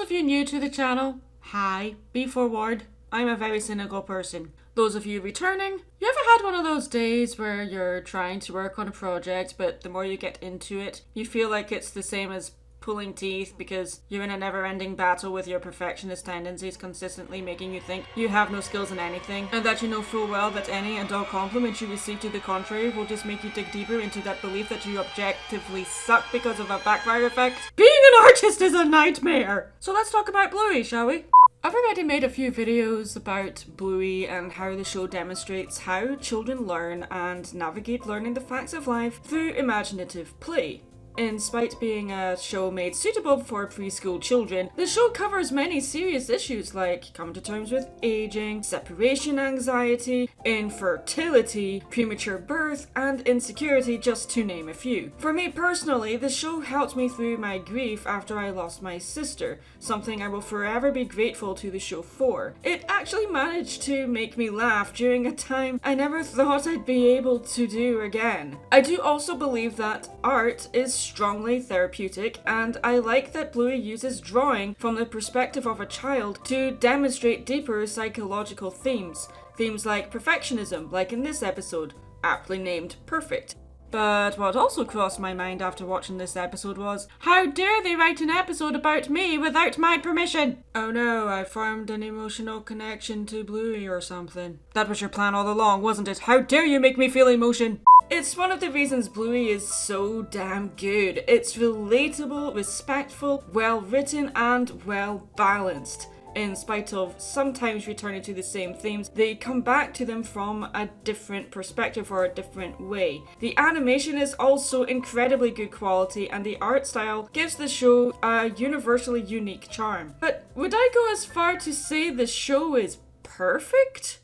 those of you new to the channel, hi, be forewarned, I'm a very cynical person. Those of you returning, you ever had one of those days where you're trying to work on a project, but the more you get into it, you feel like it's the same as pulling teeth because you're in a never-ending battle with your perfectionist tendencies consistently making you think you have no skills in anything, and that you know full well that any and all compliments you receive to the contrary will just make you dig deeper into that belief that you objectively suck because of a backfire effect. Being an artist is a nightmare! So let's talk about Bluey, shall we? I've already made a few videos about Bluey and how the show demonstrates how children learn and navigate learning the facts of life through imaginative play. In spite of being a show made suitable for preschool children, the show covers many serious issues like coming to terms with aging, separation anxiety, infertility, premature birth, and insecurity, just to name a few. For me personally, the show helped me through my grief after I lost my sister, something I will forever be grateful to the show for. It actually managed to make me laugh during a time I never thought I'd be able to do again. I do also believe that art is strongly therapeutic, and I like that Bluey uses drawing from the perspective of a child to demonstrate deeper psychological themes. Themes like perfectionism, like in this episode, aptly named Perfect. But what also crossed my mind after watching this episode was, how dare they write an episode about me without my permission? Oh no, I formed an emotional connection to Bluey or something. That was your plan all along, wasn't it? How dare you make me feel emotion? It's one of the reasons Bluey is so damn good. It's relatable, respectful, well written, and well balanced. In spite of sometimes returning to the same themes, they come back to them from a different perspective or a different way. The animation is also incredibly good quality, and the art style gives the show a universally unique charm. But would I go as far to say the show is perfect?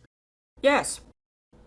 Yes.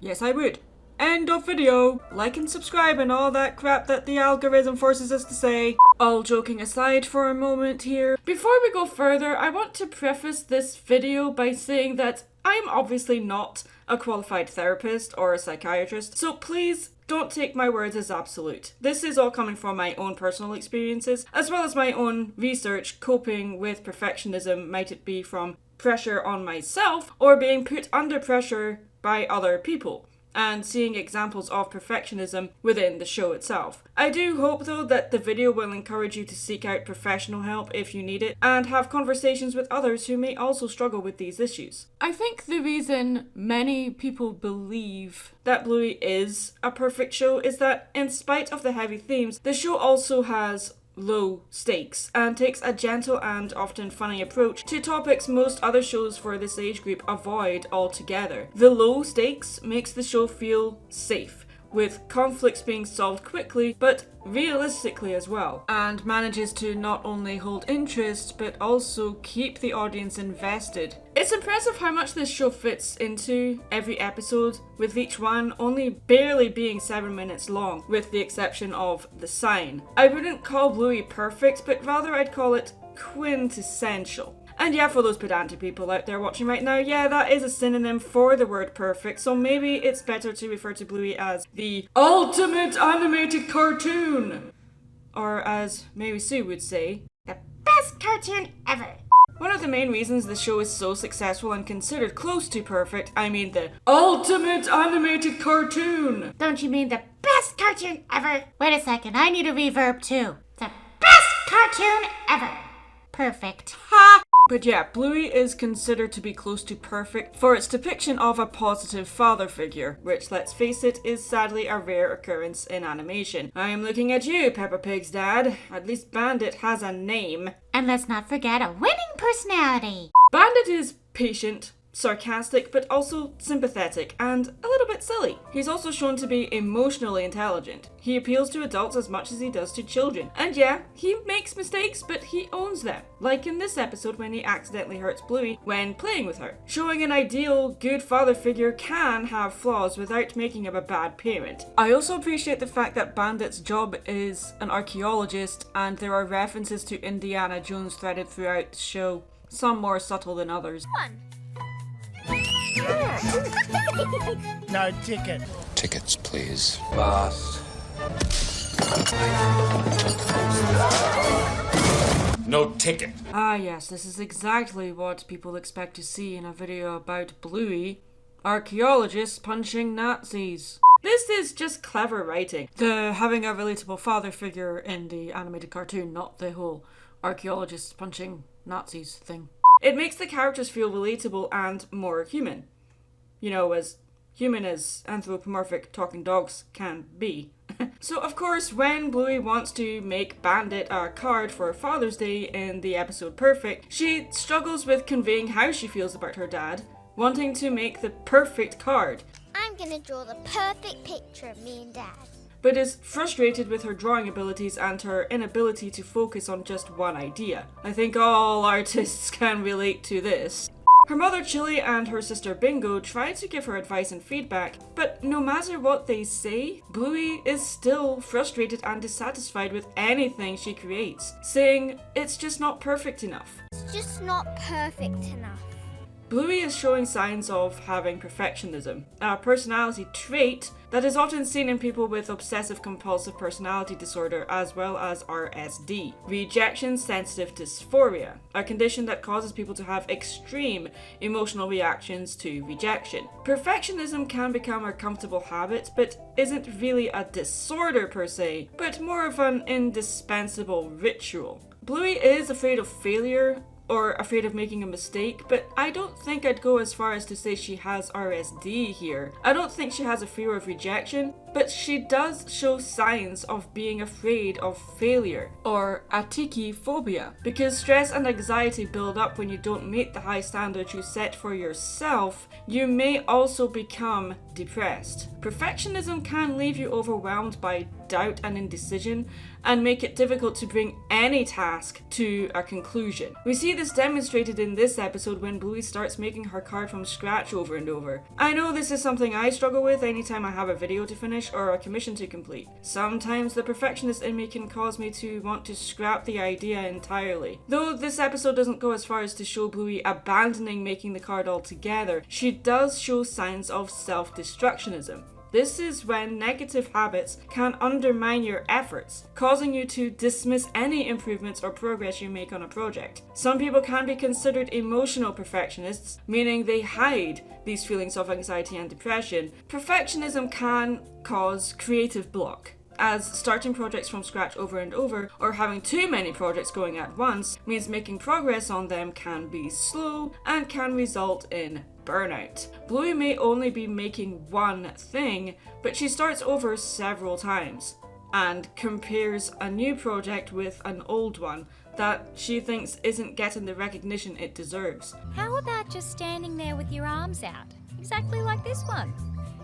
Yes, I would. End of video. Like and subscribe and all that crap that the algorithm forces us to say. All joking aside for a moment here, before we go further, I want to preface this video by saying that I'm obviously not a qualified therapist or a psychiatrist, so please don't take my words as absolute. This is all coming from my own personal experiences, as well as my own research coping with perfectionism, might it be from pressure on myself or being put under pressure by other people, and seeing examples of perfectionism within the show itself. I do hope though that the video will encourage you to seek out professional help if you need it, and have conversations with others who may also struggle with these issues. I think the reason many people believe that Bluey is a perfect show is that in spite of the heavy themes, the show also has low stakes and takes a gentle and often funny approach to topics most other shows for this age group avoid altogether. The low stakes makes the show feel safe, with conflicts being solved quickly but realistically as well, and manages to not only hold interest but also keep the audience invested. It's impressive how much this show fits into every episode, with each one only barely being 7 minutes long, with the exception of The Sign. I wouldn't call Bluey perfect, but rather I'd call it quintessential. And yeah, for those pedantic people out there watching right now, yeah, that is a synonym for the word perfect, so maybe it's better to refer to Bluey as the ultimate animated cartoon! Or as Mary Sue would say, the best cartoon ever! One of the main reasons the show is so successful and considered close to perfect, I mean the ultimate animated cartoon! Don't you mean the best cartoon ever? Wait a second, I need a reverb too. The best cartoon ever! Perfect. Ha! But yeah, Bluey is considered to be close to perfect for its depiction of a positive father figure, which, let's face it, is sadly a rare occurrence in animation. I am looking at you, Peppa Pig's dad. At least Bandit has a name. And let's not forget a winning personality. Bandit is patient, sarcastic, but also sympathetic and a little bit silly. He's also shown to be emotionally intelligent. He appeals to adults as much as he does to children. And yeah, he makes mistakes, but he owns them. Like in this episode when he accidentally hurts Bluey when playing with her. Showing an ideal, good father figure can have flaws without making him a bad parent. I also appreciate the fact that Bandit's job is an archaeologist, and there are references to Indiana Jones threaded throughout the show, some more subtle than others. No ticket. Tickets, please. Boss. no ticket. Ah yes, this is exactly what people expect to see in a video about Bluey. Archaeologists punching Nazis. This is just clever writing. The having a relatable father figure in the animated cartoon, not the whole archaeologists punching Nazis thing. It makes the characters feel relatable and more human. You know, as human as anthropomorphic talking dogs can be. So of course, when Bluey wants to make Bandit a card for Father's Day in the episode Perfect, she struggles with conveying how she feels about her dad, wanting to make the perfect card. I'm gonna draw the perfect picture of me and Dad. But is frustrated with her drawing abilities and her inability to focus on just one idea. I think all artists can relate to this. Her mother Chili and her sister Bingo try to give her advice and feedback, but no matter what they say, Bluey is still frustrated and dissatisfied with anything she creates, saying it's just not perfect enough. It's just not perfect enough. Bluey is showing signs of having perfectionism, a personality trait that is often seen in people with obsessive-compulsive personality disorder as well as RSD, rejection-sensitive dysphoria, a condition that causes people to have extreme emotional reactions to rejection. Perfectionism can become a comfortable habit, but isn't really a disorder per se, but more of an indispensable ritual. Bluey is afraid of failure, or afraid of making a mistake, but I don't think I'd go as far as to say she has RSD here. I don't think she has a fear of rejection, but she does show signs of being afraid of failure, or atikiphobia, because stress and anxiety build up when you don't meet the high standards you set for yourself. You may also become depressed. Perfectionism can leave you overwhelmed by doubt and indecision, and make it difficult to bring any task to a conclusion. We see this demonstrated in this episode when Bluey starts making her card from scratch over and over. I know this is something I struggle with anytime I have a video to finish or a commission to complete. Sometimes the perfectionist in me can cause me to want to scrap the idea entirely. Though this episode doesn't go as far as to show Bluey abandoning making the card altogether, she does show signs of self-destructionism. This is when negative habits can undermine your efforts, causing you to dismiss any improvements or progress you make on a project. Some people can be considered emotional perfectionists, meaning they hide these feelings of anxiety and depression. Perfectionism can cause creative block, as starting projects from scratch over and over, or having too many projects going at once, means making progress on them can be slow and can result in burnout. Bluey may only be making one thing, but she starts over several times and compares a new project with an old one that she thinks isn't getting the recognition it deserves. How about just standing there with your arms out? Exactly like this one.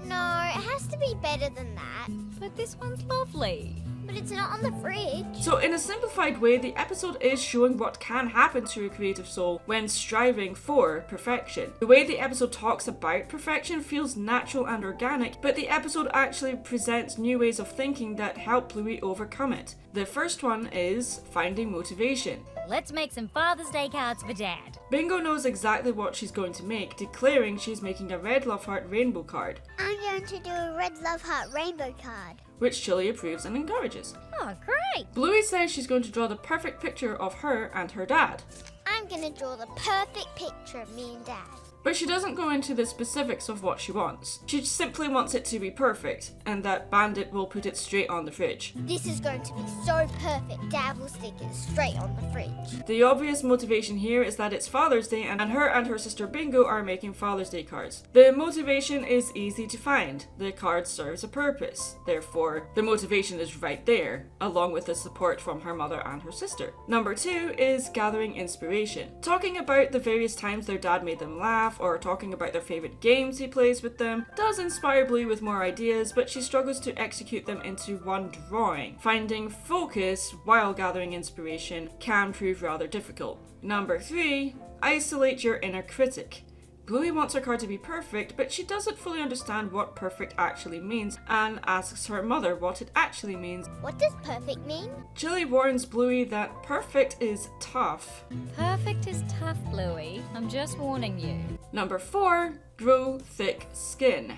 No, it has to be better than that. But this one's lovely. But it's not on the fridge. So in a simplified way, the episode is showing what can happen to a creative soul when striving for perfection. The way the episode talks about perfection feels natural and organic, but the episode actually presents new ways of thinking that help Bluey overcome it. The first one is finding motivation. Let's make some Father's Day cards for Dad. Bingo knows exactly what she's going to make, declaring she's making a red love heart rainbow card, I'm going to do a red love heart rainbow card. which Chili approves and encourages. Oh, great! Bluey says she's going to draw the perfect picture of her and her dad, I'm gonna draw the perfect picture of me and Dad. but she doesn't go into the specifics of what she wants. She simply wants it to be perfect, and that Bandit will put it straight on the fridge. This is going to be so perfect, Dad will stick it straight on the fridge. The obvious motivation here is that it's Father's Day and her sister Bingo are making Father's Day cards. The motivation is easy to find. The card serves a purpose. Therefore, the motivation is right there, along with the support from her mother and her sister. Number 2 is gathering inspiration. Talking about the various times their dad made them laugh, or talking about their favourite games he plays with them does inspire Bluey with more ideas, but she struggles to execute them into one drawing. Finding focus while gathering inspiration can prove rather difficult. Number 3, isolate your inner critic. Bluey wants her card to be perfect, but she doesn't fully understand what perfect actually means and asks her mother what it actually means. What does perfect mean? Chili warns Bluey that perfect is tough. Perfect is tough, Bluey. I'm just warning you. Number 4, grow thick skin.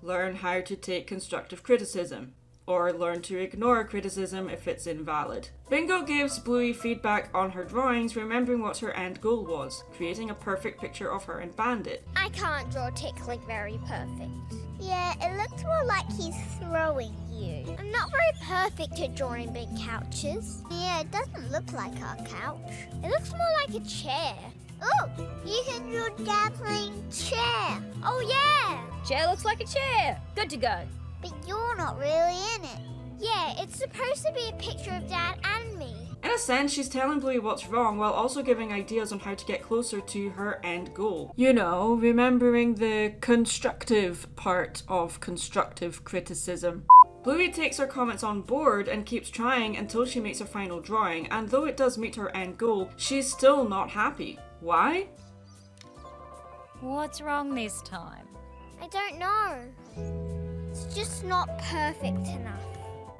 Learn how to take constructive criticism. or learn to ignore criticism if it's invalid. Bingo gives Bluey feedback on her drawings, remembering what her end goal was, creating a perfect picture of her and Bandit. I can't draw Tickling very perfect. Yeah, it looks more like he's throwing you. I'm not very perfect at drawing big couches. Yeah, it doesn't look like our couch. It looks more like a chair. Oh, you can draw Dad playing chair. Oh, yeah. Chair looks like a chair. Good to go. But you're not really in it. Yeah, it's supposed to be a picture of Dad and me. In a sense, she's telling Bluey what's wrong while also giving ideas on how to get closer to her end goal. You know, remembering the constructive part of constructive criticism. Bluey takes her comments on board and keeps trying until she makes her final drawing, and though it does meet her end goal, she's still not happy. Why? What's wrong this time? I don't know. It's just not perfect enough.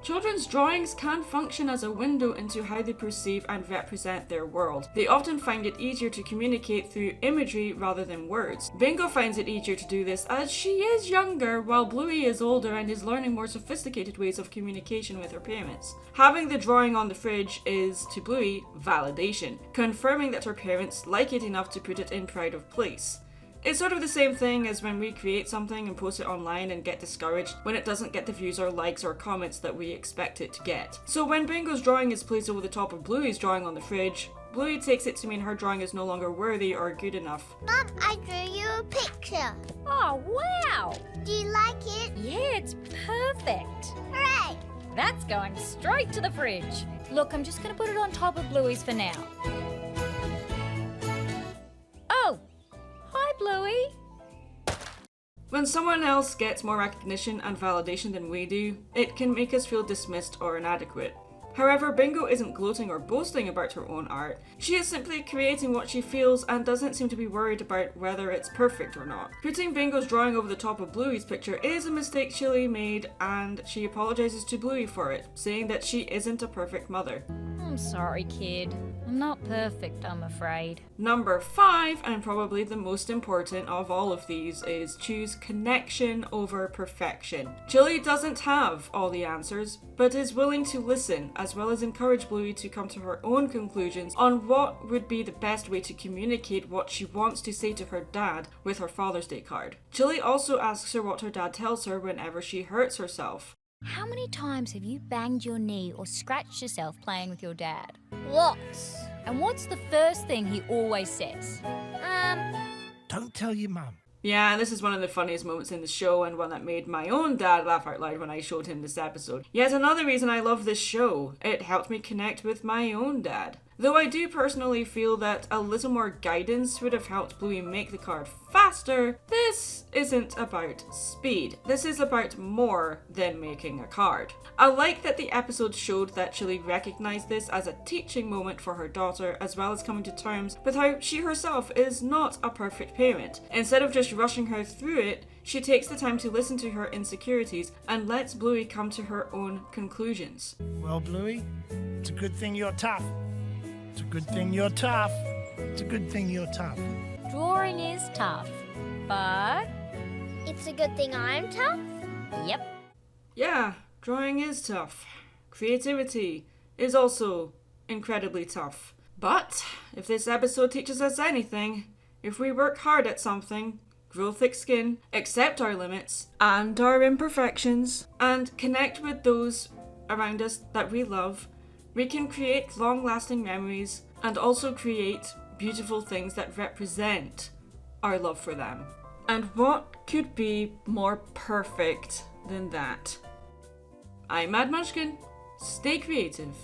Children's drawings can function as a window into how they perceive and represent their world. They often find it easier to communicate through imagery rather than words. Bingo finds it easier to do this as she is younger, while Bluey is older and is learning more sophisticated ways of communication with her parents. Having the drawing on the fridge is, to Bluey, validation, confirming that her parents like it enough to put it in pride of place. It's sort of the same thing as when we create something and post it online and get discouraged when it doesn't get the views or likes or comments that we expect it to get. So when Bingo's drawing is placed over the top of Bluey's drawing on the fridge, Bluey takes it to mean her drawing is no longer worthy or good enough. Mum, I drew you a picture. Oh, wow. Do you like it? Yeah, it's perfect. Hooray! That's going straight to the fridge. Look, I'm just going to put it on top of Bluey's for now. Oh, hi, Bluey. When someone else gets more recognition and validation than we do, it can make us feel dismissed or inadequate. However, Bingo isn't gloating or boasting about her own art. She is simply creating what she feels and doesn't seem to be worried about whether it's perfect or not. Putting Bingo's drawing over the top of Bluey's picture is a mistake Chili made, and she apologizes to Bluey for it, saying that she isn't a perfect mother. I'm sorry, kid. I'm not perfect, I'm afraid. Number 5, and probably the most important of all of these, is choose connection over perfection. Chili doesn't have all the answers, but is willing to listen, as well as encourage Bluey to come to her own conclusions on what would be the best way to communicate what she wants to say to her dad with her Father's Day card. Chili also asks her what her dad tells her whenever she hurts herself. How many times have you banged your knee or scratched yourself playing with your dad? Lots. And what's the first thing he always says? Don't tell your mum. Yeah, this is one of the funniest moments in the show and one that made my own dad laugh out loud when I showed him this episode. Yet another reason I love this show. It helped me connect with my own dad. Though I do personally feel that a little more guidance would have helped Bluey make the card faster, this isn't about speed. This is about more than making a card. I like that the episode showed that Chili recognized this as a teaching moment for her daughter, as well as coming to terms with how she herself is not a perfect parent. Instead of just rushing her through it, she takes the time to listen to her insecurities and lets Bluey come to her own conclusions. Well, Bluey, it's a good thing you're tough. It's a good thing you're tough. It's a good thing you're tough. Drawing is tough, but... It's a good thing I'm tough. Yep. Yeah, drawing is tough. Creativity is also incredibly tough. But if this episode teaches us anything, if we work hard at something, grow thick skin, accept our limits and our imperfections, and connect with those around us that we love, we can create long-lasting memories and also create beautiful things that represent our love for them. And what could be more perfect than that? I'm Mad Munchkin. Stay creative.